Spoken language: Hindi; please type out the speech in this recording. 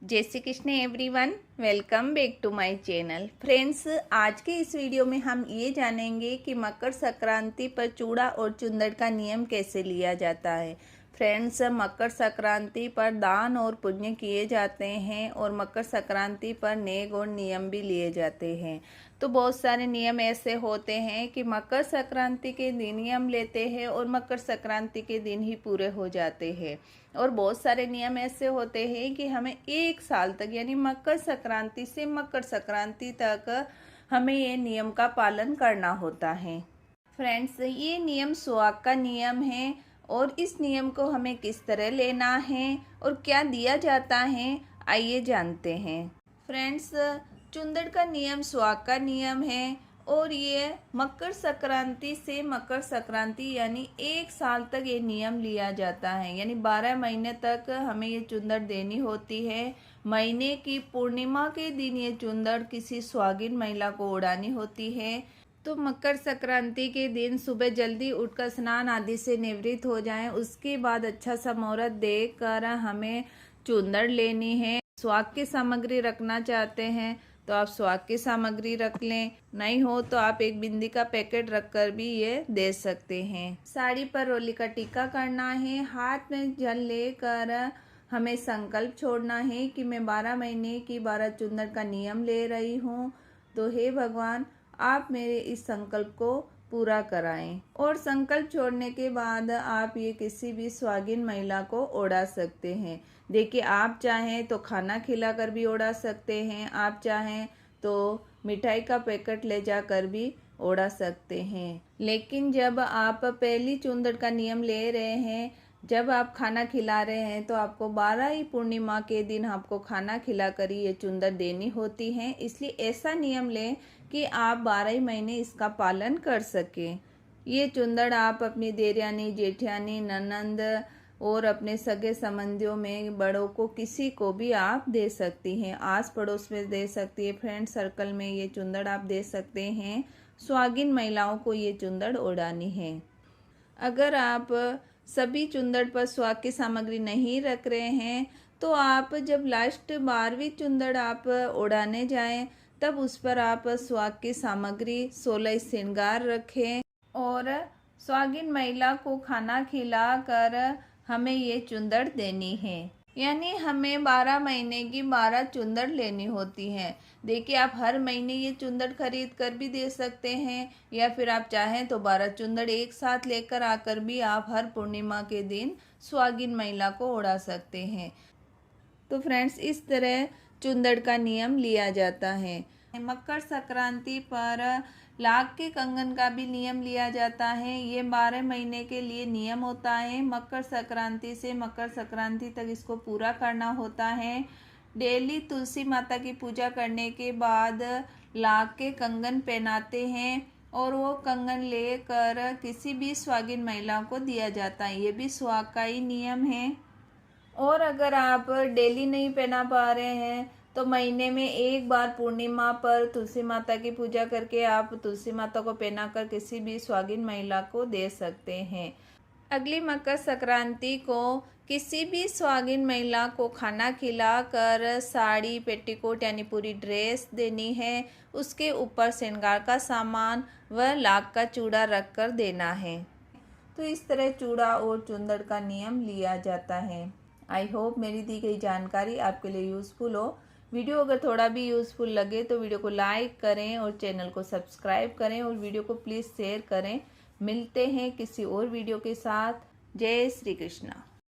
जय Shri Krishna everyone, welcome back to my channel. Friends, आज के इस वीडियो में हम ये जानेंगे कि मकर संक्रांति पर चूड़ा और चुंदड़ का नियम कैसे लिया जाता है। फ्रेंड्स, मकर संक्रांति पर दान और पुण्य किए जाते हैं और मकर संक्रांति पर नेक और नियम भी लिए जाते हैं। तो बहुत सारे नियम ऐसे होते हैं कि मकर संक्रांति के दिन नियम लेते हैं और मकर संक्रांति के दिन ही पूरे हो जाते हैं। और बहुत सारे नियम ऐसे होते हैं कि हमें एक साल तक यानी मकर संक्रांति से मकर संक्रांति तक हमें ये नियम का पालन करना होता है। फ्रेंड्स, ये नियम सुहाग का नियम है और इस नियम को हमें किस तरह लेना है और क्या दिया जाता है, आइए जानते हैं। फ्रेंड्स, चुंदड़ का नियम सुहाग का नियम है और ये मकर संक्रांति से मकर संक्रांति यानी एक साल तक ये नियम लिया जाता है। यानी 12 महीने तक हमें ये चुंदड़ देनी होती है। महीने की पूर्णिमा के दिन ये चुंदड़ किसी सुहागिन महिला को उड़ानी होती है। तो मकर संक्रांति के दिन सुबह जल्दी उठकर स्नान आदि से निवृत्त हो जाएं। उसके बाद अच्छा सा मुहूर्त देखकर हमें चुंदड़ लेनी है। सुहाग की सामग्री रखना चाहते हैं तो आप सुहाग की सामग्री रख लें, नहीं हो तो आप एक बिंदी का पैकेट रखकर भी ये दे सकते हैं। साड़ी पर रोली का टीका करना है। हाथ में जल लेकर हमें संकल्प छोड़ना है कि मैं 12 महीने की 12 चुंदड़ का नियम ले रही हूँ। तो हे भगवान, आप मेरे इस संकल्प को पूरा कराएं। और संकल्प छोड़ने के बाद आप ये किसी भी सुहागिन महिला को ओढ़ा सकते हैं। देखिए, आप चाहें तो खाना खिलाकर भी ओढ़ा सकते हैं, आप चाहें तो मिठाई का पैकेट ले जाकर भी ओढ़ा सकते हैं। लेकिन जब आप पहली चुंदड़ का नियम ले रहे हैं, जब आप खाना खिला रहे हैं तो आपको 12 ही पूर्णिमा के दिन आपको खाना खिलाकर ही ये चुंदड़ देनी होती है। इसलिए ऐसा नियम लें कि आप 12 ही महीने इसका पालन कर सकें। ये चुंदड़ आप अपनी देवरानी, जेठानी, ननंद और अपने सगे संबंधियों में बड़ों को किसी को भी आप दे सकती हैं। आस पड़ोस में दे सकती है, फ्रेंड सर्कल में ये चुंदड़ आप दे सकते हैं। सुहागिन महिलाओं को ये चुंदड़ ओढ़ानी है। अगर आप सभी चुंदड़ पर सुहाग की सामग्री नहीं रख रहे हैं तो आप जब लास्ट 12वीं चुंदड़ आप ओढ़ाने जाएं तब उस पर आप सुहाग की सामग्री 16 श्रृंगार रखें और सुहागिन महिला को खाना खिलाकर हमें ये चुंदड़ देनी है। यानी हमें 12 महीने की 12 चुंदड़ लेनी होती हैं। देखिए, आप हर महीने ये चुंदड़ खरीद कर भी दे सकते हैं या फिर आप चाहें तो 12 चुंदड़ एक साथ लेकर आकर भी आप हर पूर्णिमा के दिन सुहागिन महिला को ओढ़ा सकते हैं। तो फ्रेंड्स, इस तरह चुंदड़ का नियम लिया जाता है। मकर संक्रांति पर लाख के कंगन का भी नियम लिया जाता है। ये 12 महीने के लिए नियम होता है। मकर संक्रांति से मकर संक्रांति तक इसको पूरा करना होता है। डेली तुलसी माता की पूजा करने के बाद लाख के कंगन पहनाते हैं और वो कंगन लेकर किसी भी सुहागिन महिला को दिया जाता है। ये भी सुहाग का ही नियम है। और अगर आप डेली नहीं पहना पा रहे हैं तो महीने में एक बार पूर्णिमा पर तुलसी माता की पूजा करके आप तुलसी माता को पहनाकर किसी भी सुहागिन महिला को दे सकते हैं। अगली मकर संक्रांति को किसी भी सुहागिन महिला को खाना खिलाकर साड़ी, पेटीकोट यानी पूरी ड्रेस देनी है। उसके ऊपर श्रृंगार का सामान व लाख का चूड़ा रखकर देना है। तो इस तरह चूड़ा और चुंदड़ का नियम लिया जाता है। आई होप मेरी दी गई जानकारी आपके लिए यूज़फुल हो। वीडियो अगर थोड़ा भी यूज़फुल लगे तो वीडियो को लाइक करें और चैनल को सब्सक्राइब करें और वीडियो को प्लीज़ शेयर करें। मिलते हैं किसी और वीडियो के साथ। जय श्री कृष्णा।